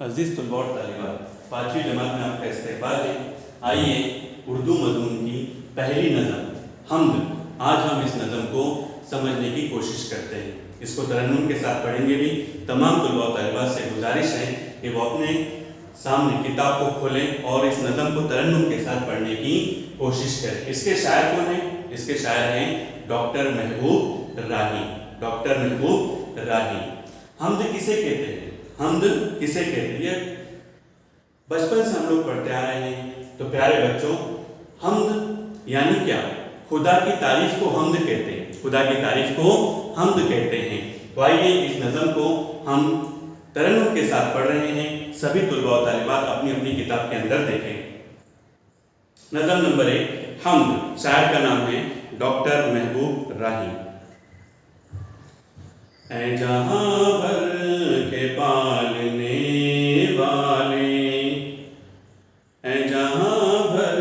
अजीज़ तलबा और तालिबात, 5वीं जमात में आपका इस्तकबाल है। आइए उर्दू मज़मून की पहली नज़म हम्द, आज हम इस नज़म को समझने की कोशिश करते हैं। इसको तरन्नुम के साथ पढ़ेंगे भी। तमाम तलबा और तालिबात से गुजारिश है कि वो अपने सामने किताब को खोलें और इस नज़म को तरन्नुम के साथ पढ़ने की कोशिश करें। इसके शायर कौन हैं? इसके शायर हैं डॉक्टर महबूब राही। डॉक्टर महबूब राही। हम्द किसे कहते हैं? हम्द किसे कहते हैं? बचपन से हम लोग पढ़ते आ रहे हैं। तो प्यारे बच्चों, हम्द यानी क्या? खुदा की तारीफ को हम्द कहते हैं। खुदा की तारीफ को हम्द कहते हैं। तो आइए इस नज़म को हम तरन्नुम के साथ पढ़ रहे हैं। सभी तुलबा और तालिबात अपनी अपनी किताब के अंदर देखें। नज़म नंबर 1, हम्द। शायर का नाम है डॉक्टर महबूब राही। ऐ जहां भर के पालने वाले, ऐ जहां भर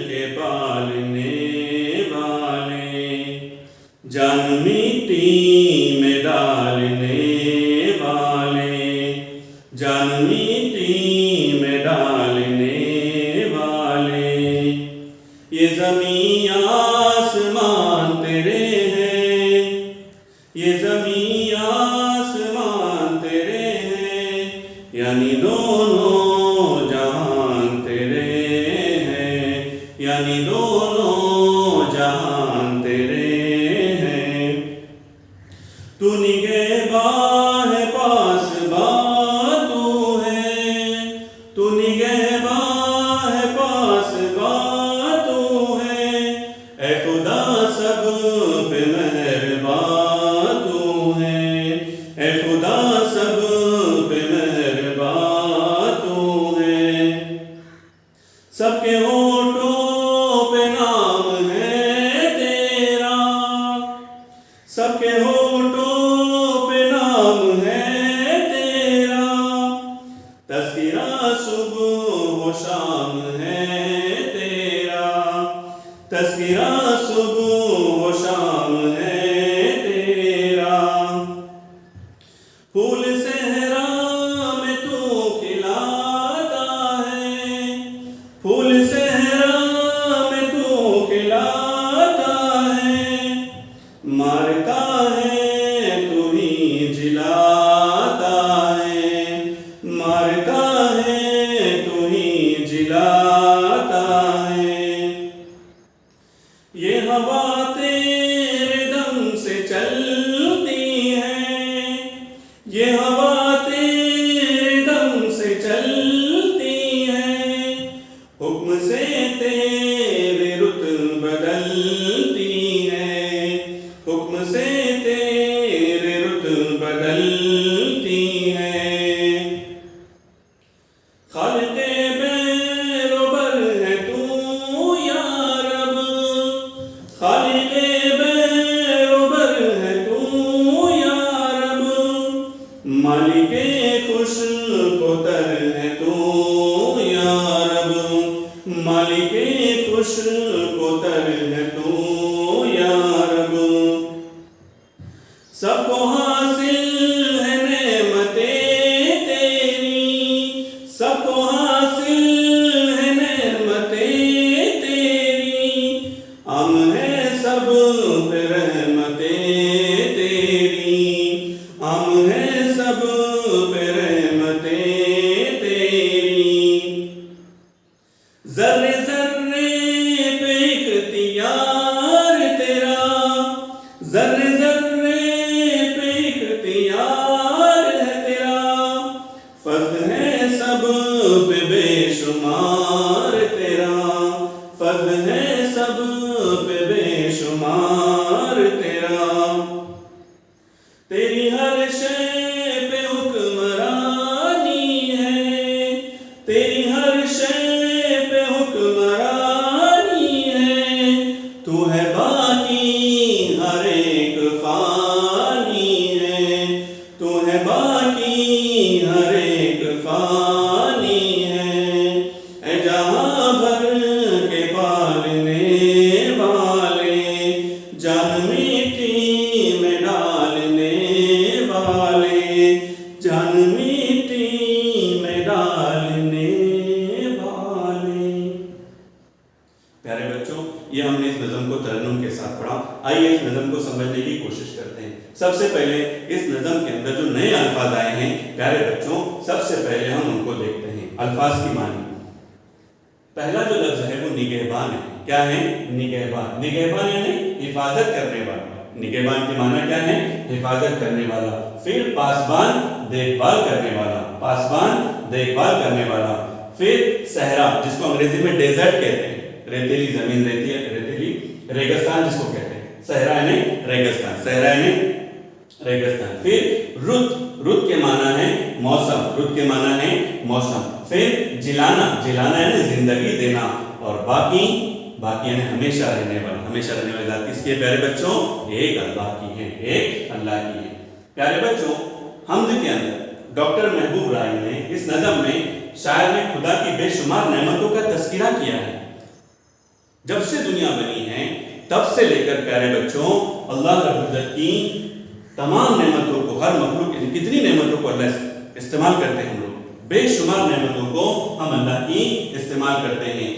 के पालने वाले, जान मिट्टी में डालने वाले, जान मिट्टी में डालने वाले, ये ज़मीं आसमान तेरे हैं, ये ज़मीं आसमान तेरे हैं, यानी दोनों जहान तेरे हैं, यानी दोनों जहान तेरे हैं। तू निगहबान है पासबान तू है, तू निगहबान है पासबान तू है, ऐ खुदा सब पे मेहरबान तू है, ऐ खुदा सब पे मेहरबान तू है। सबके होठों पे नाम है तेरा, सबके होठों पे नाम है तेरा, तज़किरा सुबह व शाम है तेरा, तज़किरा सुबह व शाम है तेरा। फूल सहरा में तू खिलाता है, फूल सहरा में तू खिलाता है, मारता है तू ही जिलाता है, मारता है तू ही जिलाता है। ये हवा तेरे दम से चलती है, ये हवा तेरे दम से चलती है, हुक्म से तेरे रुत बदलती है, हुक्म से तेरे रुत बदलती है। खालिक़े बेरोबर है तू या रब, खालिक़े बेरोबर है तू या रब, मालिके खुश कोतर है तू या रब, मालिके खुश कोतर है तू या रब। सबको हासिल है नेमतें तेरी, सबको हासिल है नेमतें तेरी, हम है सब पे रहमतें तेरी, हम है सब पे रहमतें तेरी। ज़र्रे ज़र्रे पे इख्तियार तेरा, ज़र्रे ज़र्रे पे इख्तियार है तेरा, फ़ज़्ल है सब पे बेशुमार तेरा, फ़ज़्ल है सब पे बेशुमार तेरा। तेरी हर शय पे हुक्मरानी है, तेरी हर शय पे हुक्मरानी है, तू है बाकी हर एक फानी है, तू है बाकी हर एक फानी है। ऐ जहां भर के पालने वाले, जान मिट्टी में डालने वाले, जान मिट्टी में आइए इस नज़म को समझने की कोशिश करते हैं। सबसे पहले इस नज़म के अंदर जो नए अल्फाज आए हैं प्यारे बच्चों, सबसे पहले हम उनको देखते हैं। अल्फाज की मानी, पहला जो लफ्ज है वो निगहबान है। क्या है? निगहबान। निगहबान यानी हिफाजत करने वाला। निगहबान के माना क्या है? हिफाजत करने वाला। फिर पासबान, देखभाल करने वाला। पासबान, देखभाल करने वाला। फिर सहरा, जिसको अंग्रेजी में डेजर्ट कहते हैं, रेतीली जमीन, रेतीली रेगिस्तान जिसको कहते हैं। सहरा यानी रेगिस्तान, सहरा यानी रेगिस्तान। फिर रुत, रुत के माना है मौसम, रुत के माना है मौसम। फिर जिलाना, जिलाना यानी जिंदगी देना। और बाकी, बाकी यानी हमेशा रहने वाला। हमेशा रहने वाली जात किसकी है प्यारे बच्चों? एक अल्लाह की है, एक अल्लाह की है। प्यारे बच्चों, हम्द के अंदर डॉक्टर महबूब राय ने इस नज़म में शायर ने खुदा की बेशुमार नेमतों का तस्करा किया है। जब से दुनिया बनी है तब से लेकर प्यारे बच्चों अल्लाह रब्बुल इज्जत की तमाम नेमतों को, हर मखलूक कितनी नेमतों को अल्लाह इस्तेमाल करते हैं। हम लोग बेशुमार नेमतों को हम अल्लाह की इस्तेमाल करते हैं।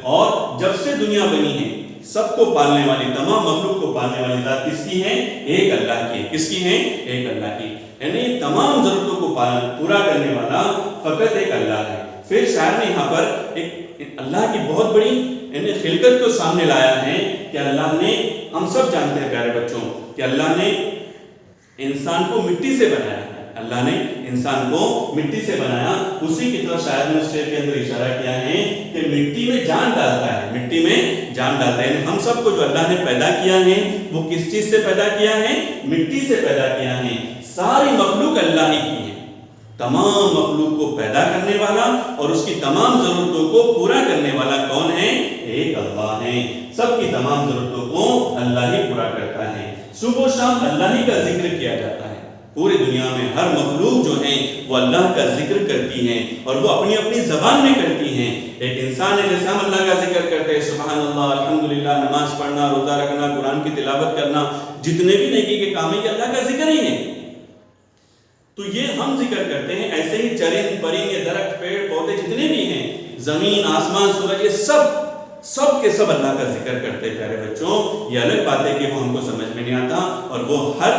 और जब से दुनिया बनी है सबको पालने वाली, तमाम मखलूक को पालने वाली जात किसकी है? एक अल्लाह की। किसकी है? एक अल्लाह की। यानी तमाम जरूरतों को पूरा करने वाला फकत एक अल्लाह है। फिर शायर ने यहाँ पर एक अल्लाह की बहुत बड़ी यानी खिलकत को सामने लाया है कि अल्लाह ने, हम सब जानते हैं प्यारे बच्चों कि अल्लाह ने इंसान को मिट्टी से बनाया। अल्लाह ने इंसान को मिट्टी से बनाया। उसी की तरह शायर ने शेर के अंदर इशारा किया है कि मिट्टी में जान डालता है, मिट्टी में जान डालता है। हम सबको जो अल्लाह ने पैदा किया है वो किस चीज से पैदा किया है? मिट्टी से पैदा किया है। सारी मखलूक अल्लाह ही की है। तमाम मखलूक को पैदा करने वाला और उसकी तमाम जरूरतों को पूरा करने वाला कौन है? एक अल्लाह है। सबकी तमाम जरूरतों को अल्लाह ही पूरा करता है। सुबह शाम अल्लाह ही का जिक्र किया जाता है। पूरी दुनिया में हर मखलूक जो है वो अल्लाह का जिक्र करती है और वो अपनी अपनी जबान में करती है। एक इंसान है, जैसे हम अल्लाह का जिक्र करते हैं, सुभान अल्लाह, अल्हम्दुलिल्लाह, नमाज पढ़ना, रोजा रखना, कुरान की तिलावत करना, जितने भी नेकी के काम है ये अल्लाह का जिक्र ही है। तो ये हम जिक्र करते हैं। ऐसे ही चरिंद परिंद, ये दरख्त, पेड़ पौधे जितने भी हैं, जमीन आसमान सूरज, ये सब के सब अल्लाह का जिक्र करते हैं। प्यारे बच्चों, ये अलग बात है कि वो हमको समझ में नहीं आता और वो हर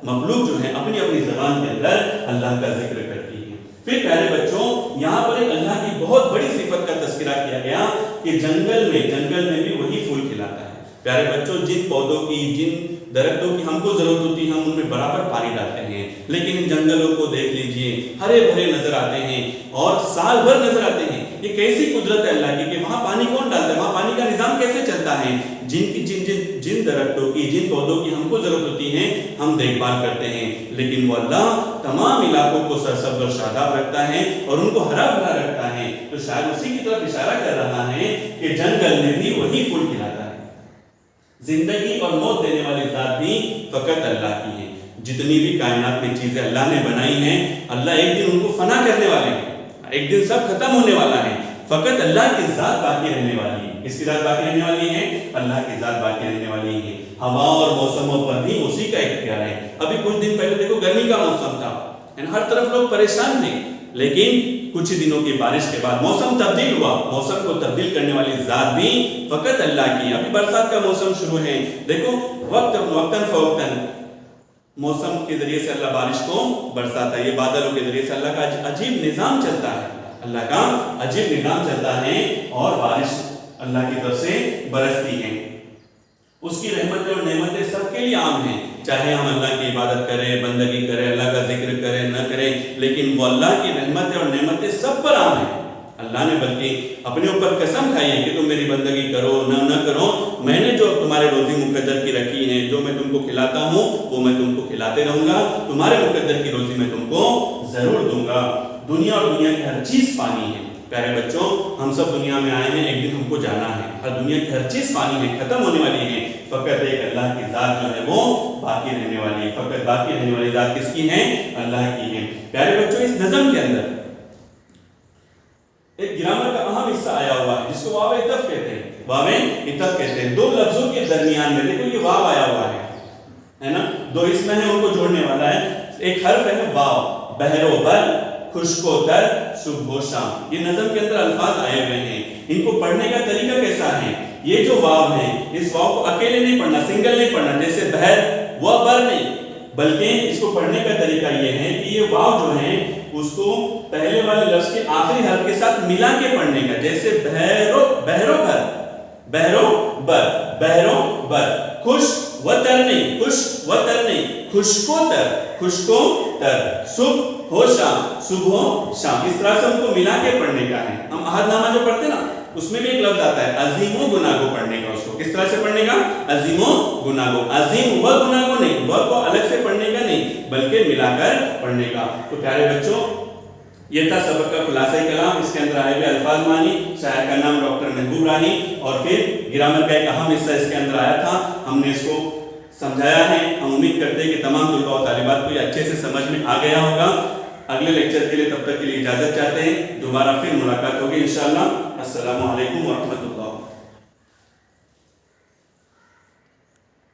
मखलूक जो है अपनी अपनी ज़बान के अंदर अल्लाह का जिक्र करती है। फिर प्यारे बच्चों, यहाँ पर एक अल्लाह की बहुत बड़ी सिफत का तस्करा किया गया कि जंगल में भी वही फूल खिलाता है। प्यारे बच्चों, जिन पौधों की, जिन दरख्तों की हमको जरूरत होती है हम उनमें बराबर पानी डालते हैं, लेकिन इन जंगलों को देख लीजिए, हरे भरे नजर आते हैं और साल भर नजर आते हैं। ये कैसी कुदरत है अल्लाह की कि वहां पानी कौन डालता है, वहां पानी का निजाम कैसे चलता है। जिन दरख्तों की, जिन पौधों की हमको जरूरत होती है हम देखभाल करते हैं, लेकिन वो अल्लाह तमाम इलाकों को सरसब्ज़ और शादाब रखता है और उनको हरा भरा रखता है। तो शायद उसी की तरफ इशारा कर रहा है कि जंगल में भी वही फूल खिलाता है। जिंदगी और मौत देने वाली जात भी फकत अल्लाह की है। जितनी भी कायनात में चीजें अल्लाह ने बनाई हैं, अल्लाह एक दिन उनको फना करने वाले हैं, एक दिन सब खत्म होने वाला है। फकत अल्लाह की जात बाकी रहने वाली है। किसकी जात बाकी रहने वाली है? अल्लाह की जात बाकी रहने वाली है। हवा और मौसमों पर भी उसी का इख्तियार है। अभी कुछ दिन पहले देखो गर्मी का मौसम था, हर तरफ लोग परेशान थे, लेकिन कुछ ही दिनों की बारिश के बाद मौसम तब्दील हुआ। मौसम को तब्दील करने वाली जात भी फकत अल्लाह की। अभी बरसात का मौसम शुरू है, देखो वक्तन फवक्तन मौसम के जरिए से अल्लाह बारिश को बरसाता है। ये बादलों के जरिए से अल्लाह का अजीब निजाम चलता है, अल्लाह का अजीब निजाम चलता है और बारिश अल्लाह की तरफ से बरसती है। उसकी रहमतें और नेमतें सबके लिए आम हैं, चाहे हम अल्लाह की इबादत करें, बंदगी करें, अल्लाह का जिक्र करें न करें, लेकिन वो अल्लाह की रहमतें और नेमतें सब पर आम हैं। अल्लाह ने बल्कि अपने ऊपर कसम खाई है कि तुम मेरी बंदगी करो न करो, मैंने जो तुम्हारे रोजी मुकद्दर की रखी है, जो मैं तुमको खिलाता हूँ वो मैं तुमको खिलाते रहूंगा, तुम्हारे मुकद्दर की रोजी मैं तुमको जरूर दूंगा। दुनिया और दुनिया की हर चीज पानी है। प्यारे बच्चों, हम सब दुनिया में आए हैं, एक दिन हमको जाना है। हर दुनिया की हर चीज पानी है, खत्म होने वाली है। फकत एक अल्लाह की जात जो है वो बाकी रहने वाली है। फकत बाकी रहने वाली जात किसकी है? अल्लाह की है। प्यारे बच्चों, इस नज़म के अंदर एक ग्रामर का अहम हिस्सा आया हुआ है जिसको वाव इतफ कहते हैं। वाव इतफ कहते हैं। दो लफ्जों के दरमियान में देखो ये वाव आया हुआ है ना, दो इसमें है, उनको जोड़ने वाला है। एक हर्फ है वाव, बहरोबर, खुशको तर, सुबह शाम। ये नज़म के अंदर अल्फाज आए हुए हैं। इनको पढ़ने का तरीका कैसा है? ये जो वाव है, इस वाव को अकेले नहीं पढ़ना, सिंगल नहीं पढ़ना, जैसे बहर व बर नहीं, बल्कि इसको पढ़ने का तरीका ये है कि ये वाव जो है उसको पहले वाले लफ्ज के आखिरी हर्फ के साथ मिला के पढ़ने का, जैसे बहरो बहरो बर, बहरो बर, बहरो बर, खुश व तर नहीं, खुश व तर नहीं, खुशको तर, खुशको तर, सुबह हो शाम, सुबह हो शाम। इस तरह से हमको मिला के पढ़ने का है। हम अहदनामा जो पढ़ते ना उसमें भी एक लफ्ज आता है अजीमो गुनागो पढ़ने का। उसको किस तरह से पढ़ने का? अजीमो गुनागो, अजीम व गुनागो नहीं, व को अलग से पढ़ने का नहीं बल्कि मिलाकर पढ़ने का। तो प्यारे बच्चों, ये था सबक का खुलासा कलाम। इसके अंदर आए हुए अल्फाज मानी, शायर का नाम डॉक्टर महबूब राही, और फिर ग्रामर का एक अहम हिस्सा इसके अंदर आया था। हमने इसको समझाया है। हम उम्मीद करते हैं कि तमाम तुलबा और तालिबात को ये अच्छे से समझ में आ गया होगा। अगले लेक्चर के लिए तब तक के लिए इजाजत चाहते हैं। दोबारा फिर मुलाकात होगी इंशाअल्लाह। अस्सलामु अलैकुम व रहमतुल्लाह।